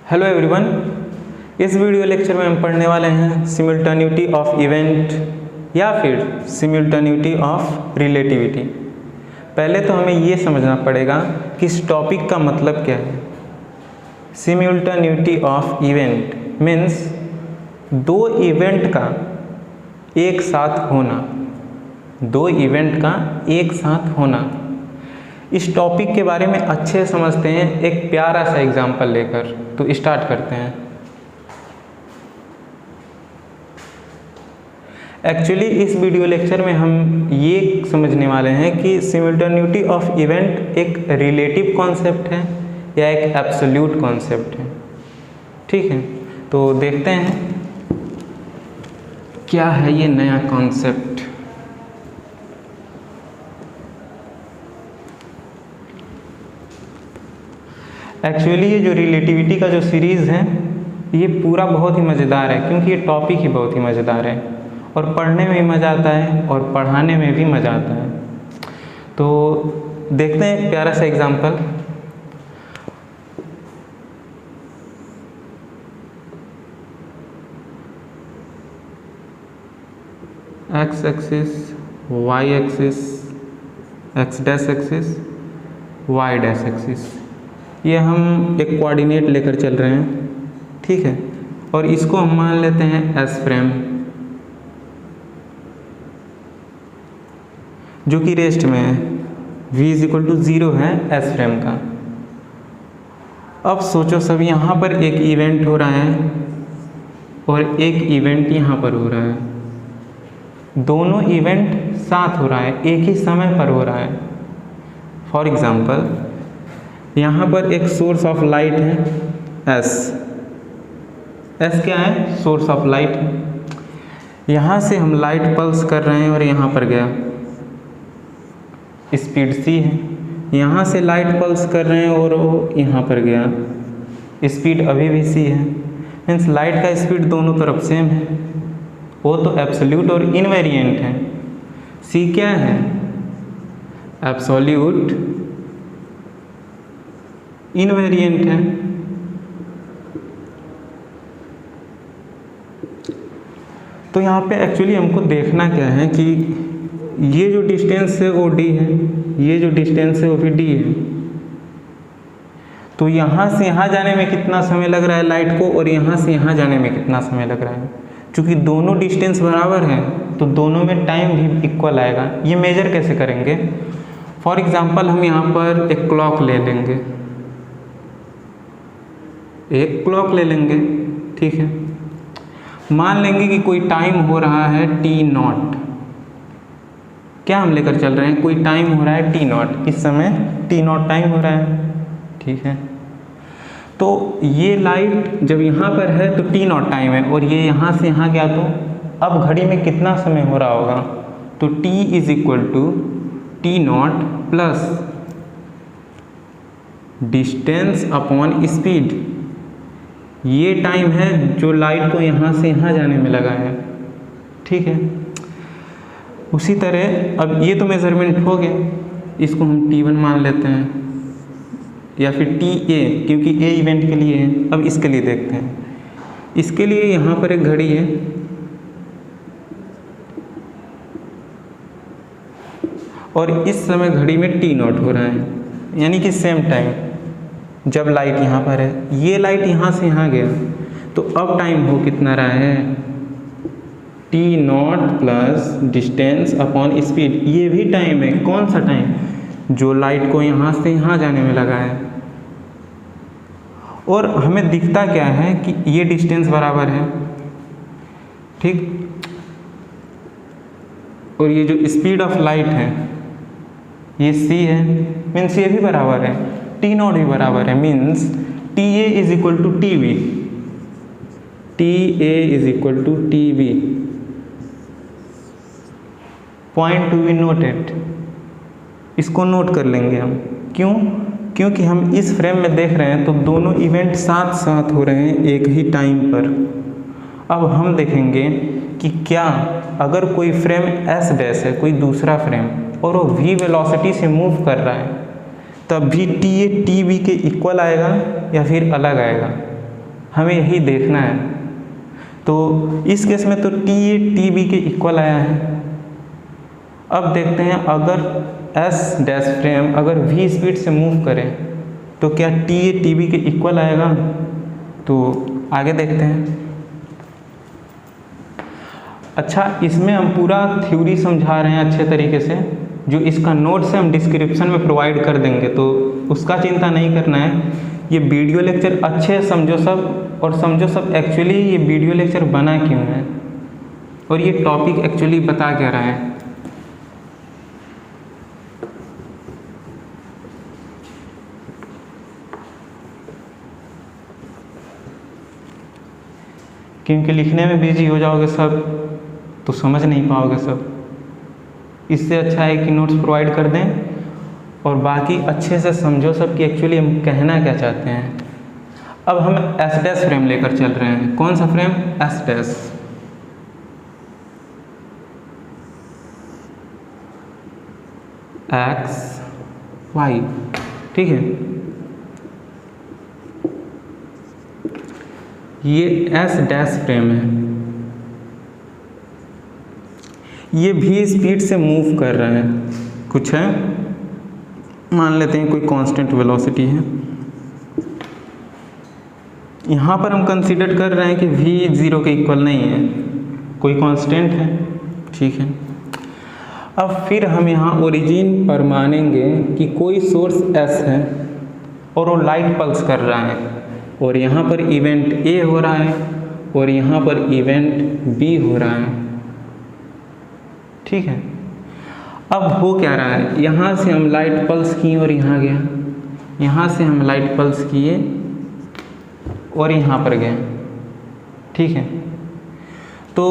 Hello everyone, इस video lecture में हम पढ़ने वाले हैं सिमिल्टेनिटी ऑफ इवेंट या फिर सिमिल्टेनिटी ऑफ रिलेटिविटी। पहले तो हमें ये समझना पड़ेगा कि इस टॉपिक का मतलब क्या है। सिमिल्टेनिटी ऑफ इवेंट मीन्स दो इवेंट का एक साथ होना, दो इवेंट का एक साथ होना। इस टॉपिक के बारे में अच्छे से समझते हैं एक प्यारा सा एग्जाम्पल लेकर। तो स्टार्ट करते हैं। एक्चुअली इस वीडियो लेक्चर में हम ये समझने वाले हैं कि सिमिल्टेनिटी ऑफ इवेंट एक रिलेटिव कॉन्सेप्ट है या एक एब्सोल्यूट कॉन्सेप्ट है। ठीक है, तो देखते हैं क्या है ये नया कॉन्सेप्ट। एक्चुअली ये जो रिलेटिविटी का जो सीरीज़ है ये पूरा बहुत ही मज़ेदार है, क्योंकि ये टॉपिक ही बहुत ही मज़ेदार है और पढ़ने में भी मज़ा आता है और पढ़ाने में भी मज़ा आता है। तो देखते हैं एक प्यारा सा example. X axis, y axis, x dash axis, y dash axis, ये हम एक कोऑर्डिनेट लेकर चल रहे हैं। ठीक है, और इसको हम मान लेते हैं एस फ्रेम, जो कि रेस्ट में है। v=0 है एस फ्रेम का। अब सोचो सब, यहाँ पर एक इवेंट हो रहा है और एक इवेंट यहाँ पर हो रहा है। दोनों इवेंट साथ हो रहा है, एक ही समय पर हो रहा है। फॉर एग्जाम्पल, यहाँ पर एक सोर्स ऑफ लाइट है एस। एस क्या है? सोर्स ऑफ लाइट है। यहाँ से हम लाइट पल्स कर रहे हैं और यहाँ पर गया, स्पीड सी है। यहाँ से लाइट पल्स कर रहे हैं और वो यहाँ पर गया, स्पीड अभी भी सी है। मीन्स लाइट का स्पीड दोनों तरफ सेम है। वो तो एब्सोल्यूट और इनवेरिएंट है। सी क्या है? एब्सोल्यूट इनवेरिएंट है। तो यहाँ पे एक्चुअली हमको देखना क्या है कि ये जो डिस्टेंस है वो डी है, ये जो डिस्टेंस है वो भी डी है। तो यहाँ से यहाँ जाने में कितना समय लग रहा है लाइट को, और यहाँ से यहाँ जाने में कितना समय लग रहा है। चूँकि दोनों डिस्टेंस बराबर है तो दोनों में टाइम भी इक्वल आएगा। ये मेजर कैसे करेंगे? फॉर एग्जाम्पल, हम यहाँ पर एक क्लॉक ले लेंगे, एक क्लॉक ले लेंगे। ठीक है, मान लेंगे कि कोई टाइम हो रहा है t0। क्या हम लेकर चल रहे हैं? कोई टाइम हो रहा है t0। इस समय t0 टाइम हो रहा है। ठीक है, तो ये लाइट जब यहाँ पर है तो t0 टाइम है, और ये यहाँ से यहाँ गया तो अब घड़ी में कितना समय हो रहा होगा? तो t=t0 plus distance upon speed. ये टाइम है जो लाइट को यहाँ से यहाँ जाने में लगा है। ठीक है, उसी तरह अब ये तो मेजरमेंट हो गया, इसको हम t1 मान लेते हैं या फिर TA, क्योंकि A इवेंट के लिए है। अब इसके लिए देखते हैं। इसके लिए यहाँ पर एक घड़ी है और इस समय घड़ी में t0 हो रहा है, यानी कि सेम टाइम जब लाइट यहाँ पर है। ये लाइट यहाँ से यहाँ गया तो अब टाइम हो कितना रहा है? t0 plus distance upon speed. ये भी टाइम है। कौन सा टाइम? जो लाइट को यहाँ से यहाँ जाने में लगा है। और हमें दिखता क्या है कि ये डिस्टेंस बराबर है। ठीक, और ये जो स्पीड ऑफ लाइट है ये c है, मीन्स ये भी बराबर है, t0 भी बराबर है। Means TA=TB, TA=TB। Point to be noted, इसको नोट कर लेंगे हम। क्यों? क्योंकि हम इस फ्रेम में देख रहे हैं तो दोनों इवेंट साथ साथ हो रहे हैं एक ही टाइम पर। अब हम देखेंगे कि क्या अगर कोई फ्रेम S डैश है, कोई दूसरा फ्रेम, और वो v वेलोसिटी से मूव कर रहा है, तब भी TA TB के इक्वल आएगा या फिर अलग आएगा? हमें यही देखना है। तो इस केस में तो टी ए टी बी के इक्वल आया है। अब देखते हैं अगर एस डैश फ्रेम अगर वी स्पीड से मूव करें तो क्या टी ए टी बी के इक्वल आएगा। तो आगे देखते हैं। अच्छा, इसमें हम पूरा थ्योरी समझा रहे हैं अच्छे तरीके से, जो इसका नोट्स है हम डिस्क्रिप्शन में प्रोवाइड कर देंगे, तो उसका चिंता नहीं करना है। ये वीडियो लेक्चर अच्छे समझो सब, और समझो सब एक्चुअली ये वीडियो लेक्चर बना क्यों है और ये टॉपिक एक्चुअली बता क्या रहा है। क्योंकि लिखने में बिजी हो जाओगे सब तो समझ नहीं पाओगे सब। इससे अच्छा है कि नोट्स प्रोवाइड कर दें और बाकी अच्छे से समझो सब कि एक्चुअली हम कहना क्या चाहते हैं। अब हम एस डैश फ्रेम लेकर चल रहे हैं। कौन सा frame? S dash. X y, ठीक है। ये एस डैश फ्रेम है, ये भी स्पीड से मूव कर रहा है। कुछ है, मान लेते हैं कोई कांस्टेंट वेलोसिटी है। यहाँ पर हम कंसीडर कर रहे हैं कि v 0 के इक्वल नहीं है, कोई कांस्टेंट है, ठीक है। अब फिर हम यहाँ ओरिजिन पर मानेंगे कि कोई सोर्स s है और वो लाइट पल्स कर रहा है, और यहाँ पर इवेंट a हो रहा है और यहाँ पर इवेंट b हो रहा है, ठीक है। अब हो क्या रहा है, यहाँ से हम लाइट पल्स किए और यहाँ गया, यहाँ से हम लाइट पल्स किए और यहाँ पर गए, ठीक है। तो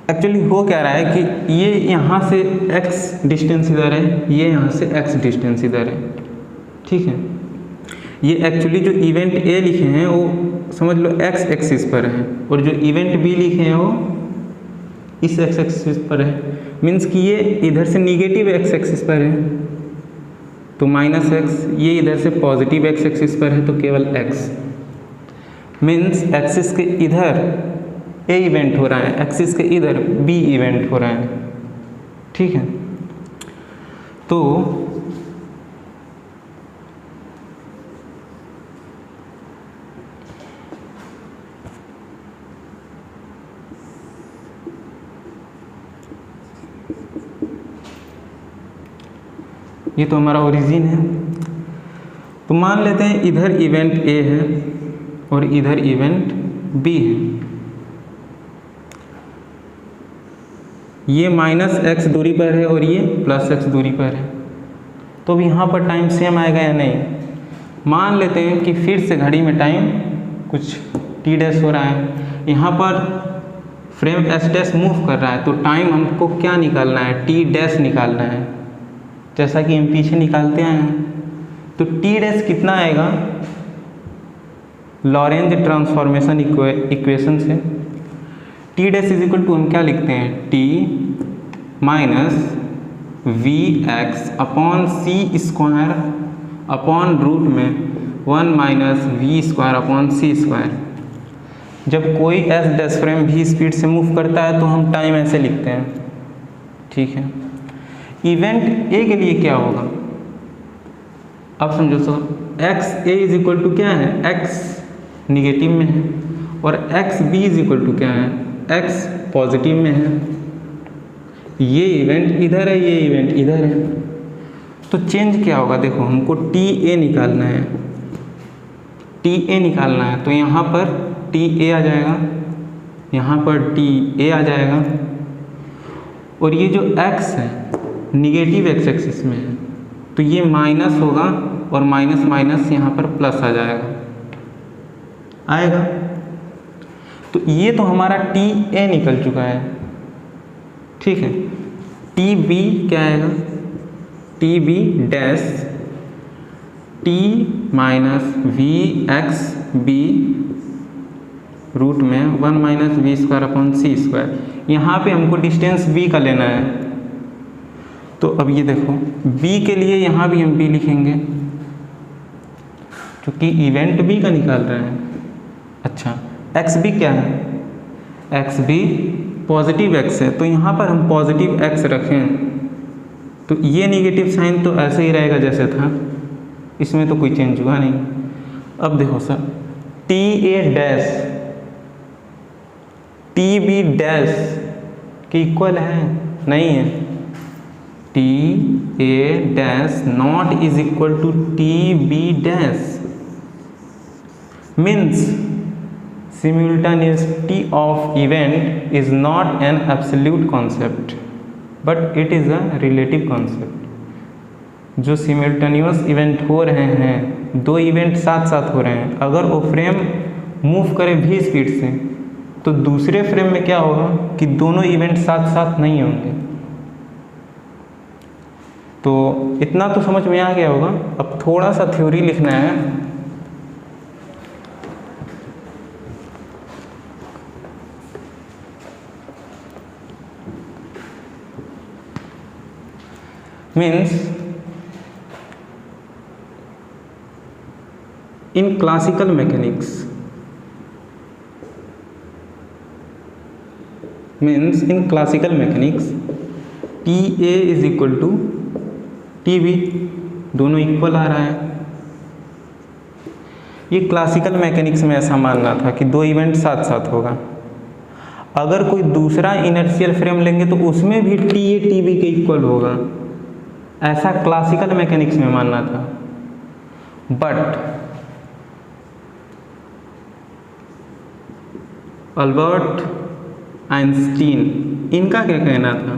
एक्चुअली हो क्या रहा है कि ये यहाँ से x डिस्टेंस इधर है, ये यहाँ से x डिस्टेंस इधर है, ठीक है। ये एक्चुअली जो इवेंट a लिखे हैं वो समझ लो x एक्सिस पर है, और जो इवेंट b लिखे हैं वो इस x एक्सिस पर है। मीन्स कि ये इधर से निगेटिव x एक्सिस पर है तो -x, ये इधर से पॉजिटिव x एक्सिस पर है तो केवल x। मीन्स एक्सिस के इधर a इवेंट हो रहा है, एक्सिस के इधर b इवेंट हो रहा है, ठीक है। तो ये तो हमारा ओरिजिन है। तो मान लेते हैं इधर इवेंट a है और इधर इवेंट b है। ये -x दूरी पर है और ये +x दूरी पर है, तो अब यहाँ पर टाइम सेम आएगा या नहीं। मान लेते हैं कि फिर से घड़ी में टाइम कुछ t डैश हो रहा है, यहाँ पर फ्रेम s डैश मूव कर रहा है, तो टाइम हमको क्या निकालना है, t डैश निकालना है, जैसा कि हम पीछे निकालते हैं। तो t डैश कितना आएगा, लॉरेंज ट्रांसफॉर्मेशन इक्वेशन से t dash is equal to हम क्या लिखते हैं, t minus v x upon सी स्क्वायर अपॉन रूट में 1 minus we square upon C square. जब कोई एस डैश फ्रेम भी स्पीड से मूव करता है तो हम टाइम ऐसे लिखते हैं, ठीक है। इवेंट ए के लिए क्या होगा, अब समझो। तो x a is equal to क्या है, एक्स निगेटिव में है, और x b is equal to क्या है, एक्स पॉजिटिव में है। ये इवेंट इधर है, ये इवेंट इधर है, तो चेंज क्या होगा, देखो हमको टी ए निकालना है, टी ए निकालना है। तो यहाँ पर टी ए आ जाएगा, यहाँ पर टी ए आ जाएगा, और ये जो एक्स है निगेटिव एक्स एक्सिस में है, तो ये माइनस होगा और माइनस माइनस यहाँ पर प्लस आ जाएगा, आएगा। तो ये तो हमारा टी ए निकल चुका है, ठीक है। टी बी क्या आएगा, t B dash t minus v x b root में 1 minus we square upon C square. यहाँ पे हमको डिस्टेंस b का लेना है, तो अब ये देखो b के लिए यहाँ भी हम b लिखेंगे, क्योंकि इवेंट b का निकाल रहे हैं, अच्छा, एक्स भी क्या है, एक्स भी पॉजिटिव एक्स है, तो यहाँ पर हम पॉजिटिव एक्स रखें तो ये नेगेटिव साइन तो ऐसे ही रहेगा जैसे था, इसमें तो कोई चेंज हुआ नहीं। अब देखो सर, टी ए डैश टी बी डैश के इक्वल है, नहीं है। T A dash not is equal to T B dash means simultaneity of event is not an absolute concept but it is a relative concept। जो simultaneous event हो रहे हैं, दो event साथ साथ हो रहे हैं, अगर वो फ्रेम मूव करे v स्पीड से तो दूसरे फ्रेम में क्या होगा कि दोनों इवेंट साथ साथ नहीं होंगे। तो इतना तो समझ में आ गया होगा। अब थोड़ा सा थ्योरी लिखना है। means in classical mechanics t a is equal to T b, दोनों इक्वल आ रहा है। ये क्लासिकल मैकेनिक्स में ऐसा मानना था कि दो इवेंट साथ साथ होगा। अगर कोई दूसरा इनर्शियल फ्रेम लेंगे तो उसमें भी टी ए टी बी के इक्वल होगा, ऐसा क्लासिकल मैकेनिक्स में मानना था। बट अल्बर्ट आइंस्टीन, इनका क्या कहना था?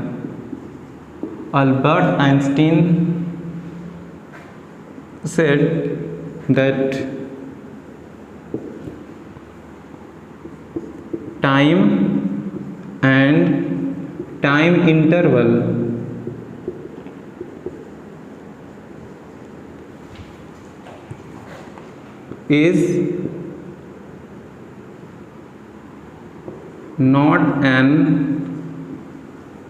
Albert Einstein said that time and time interval is not an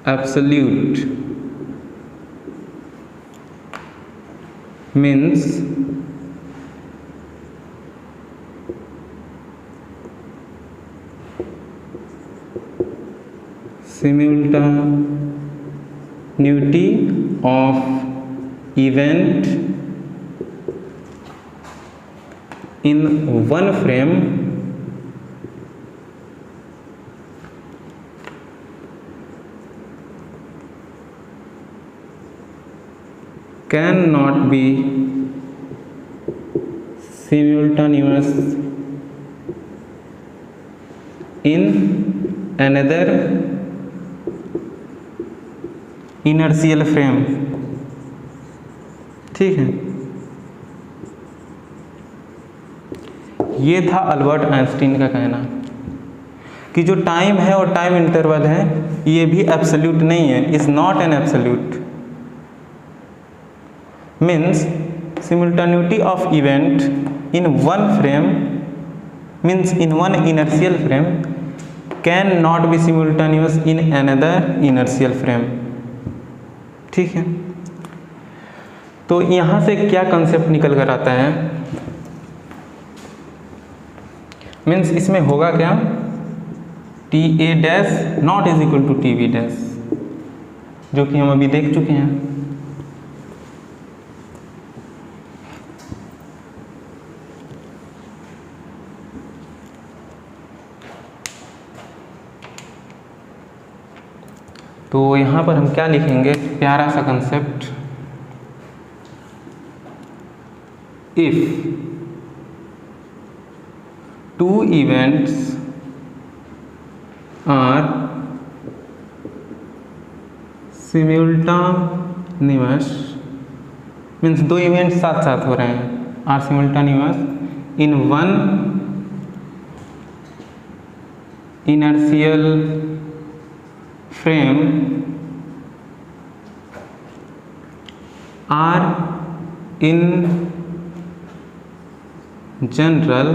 absolute, means simultaneity of event in one frame cannot be simultaneous in another inertial frame। ठीक है, ये था अल्बर्ट आइंस्टीन का कहना कि जो टाइम है और टाइम इंटरवल है ये भी एब्सोल्यूट नहीं है, is not an absolute. means simultaneity of event in one frame means in one inertial frame can not be simultaneous in another inertial frame। ठीक है, तो यहाँ से क्या कंसेप्ट निकल कर आता है? मीन्स इसमें होगा क्या, t A dash not is equal to T B dash, जो कि हम अभी देख चुके हैं। तो यहाँ पर हम क्या लिखेंगे, प्यारा सा concept, if two events are simultaneous, means दो इवेंट्स साथ साथ हो रहे हैं, are simultaneous in one inertial frame are in general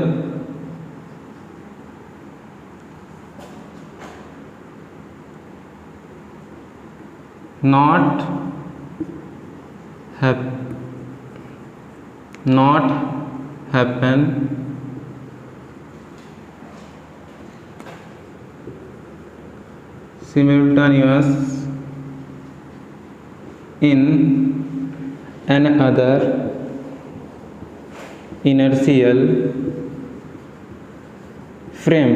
not happen simultaneous in another inertial frame।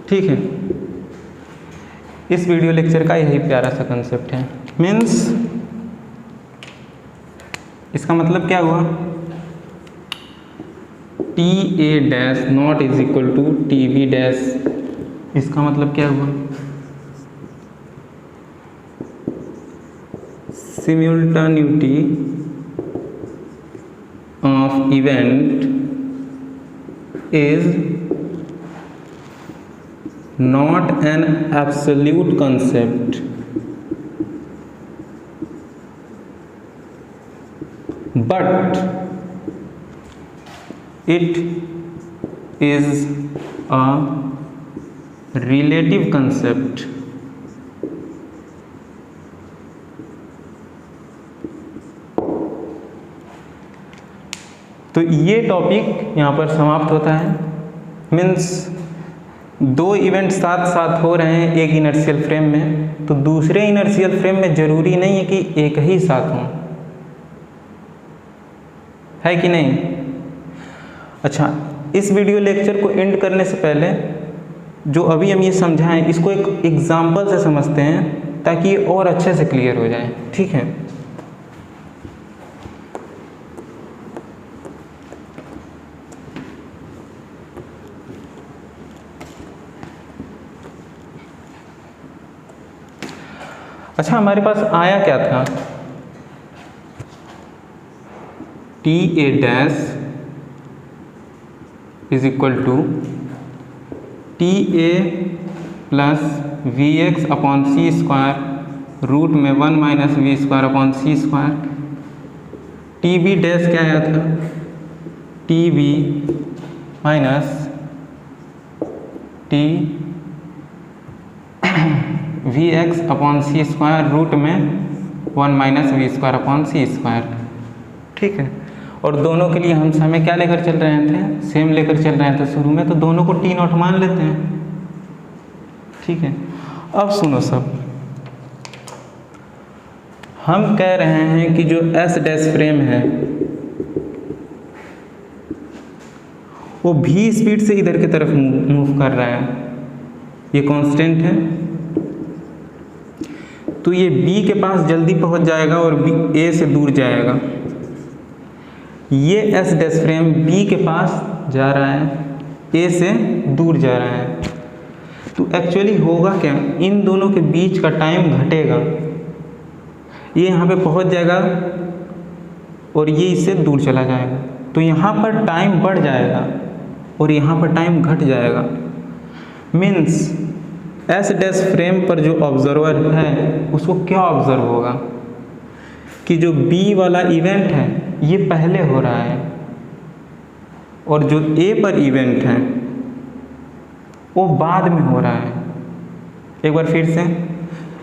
ठीक है, इस वीडियो लेक्चर का यही प्यारा सा कंसेप्ट है। मीन्स इसका मतलब क्या हुआ, T A dash not is equal to T B dash. इसका मतलब क्या हुआ, simultaneity of event is not an absolute concept but it is a relative concept। तो ये टॉपिक यहाँ पर समाप्त होता है। मीन्स दो इवेंट साथ साथ हो रहे हैं एक इनर्शियल फ्रेम में, तो दूसरे इनर्शियल फ्रेम में ज़रूरी नहीं है कि एक ही साथ हों, है कि नहीं। अच्छा, इस वीडियो लेक्चर को एंड करने से पहले जो अभी हम ये समझाएं इसको एक एग्जाम्पल से समझते हैं ताकि ये और अच्छे से क्लियर हो जाए। ठीक है, अच्छा, हमारे पास आया क्या था, T A dash is equal to T A plus V x upon C square root में 1 minus we square upon C square. T B dash क्या आया था, T B minus T V x upon सी square root में 1 minus we square upon C square. ठीक है, और दोनों के लिए हम समय क्या लेकर चल रहे थे, सेम लेकर चल रहे थे शुरू में, तो दोनों को टी नॉट मान लेते हैं। ठीक है, अब सुनो सब, हम कह रहे हैं कि जो एस डैश फ्रेम है वो भी स्पीड से इधर की तरफ मूव कर रहा है, ये कांस्टेंट है, तो ये B के पास जल्दी पहुंच जाएगा और A से दूर जाएगा। ये S डैश फ्रेम B के पास जा रहा है, A से दूर जा रहा है, तो एक्चुअली होगा क्या, इन दोनों के बीच का टाइम घटेगा, ये यहाँ पे पहुंच जाएगा और ये इससे दूर चला जाएगा, तो यहाँ पर टाइम बढ़ जाएगा और यहाँ पर टाइम घट जाएगा। मीन्स एस डैश फ्रेम पर जो ऑब्जर्वर है उसको क्या ऑब्जर्व होगा कि जो बी वाला इवेंट है ये पहले हो रहा है और जो ए पर इवेंट है वो बाद में हो रहा है। एक बार फिर से,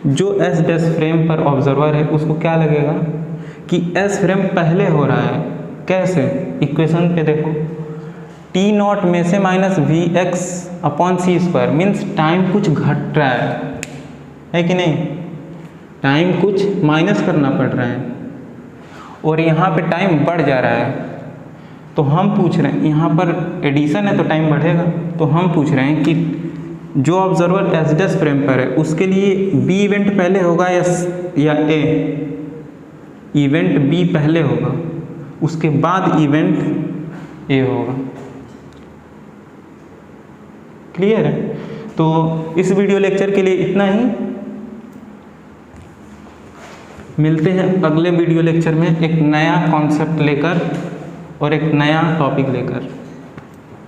जो एस डैश फ्रेम पर ऑब्जर्वर है उसको क्या लगेगा कि एस फ्रेम पहले हो रहा है। कैसे, इक्वेशन पे देखो, टी नॉट में से माइनस वी एक्स अपॉन सी स्क्वायर, मीन्स टाइम कुछ घट रहा है कि नहीं, टाइम कुछ माइनस करना पड़ रहा है और यहाँ पे टाइम बढ़ जा रहा है। तो हम पूछ रहे हैं, यहाँ पर एडिशन है तो टाइम बढ़ेगा, तो हम पूछ रहे हैं कि जो ऑब्जर्वर एस डैश फ्रेम पर है उसके लिए बी इवेंट पहले होगा या ए इवेंट बी पहले होगा, उसके बाद इवेंट ए होगा। क्लियर है? तो इस वीडियो लेक्चर के लिए इतना ही, मिलते हैं अगले वीडियो लेक्चर में एक नया कॉन्सेप्ट लेकर और एक नया टॉपिक लेकर।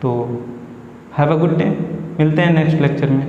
तो हैव अ गुड डे, मिलते हैं नेक्स्ट लेक्चर में।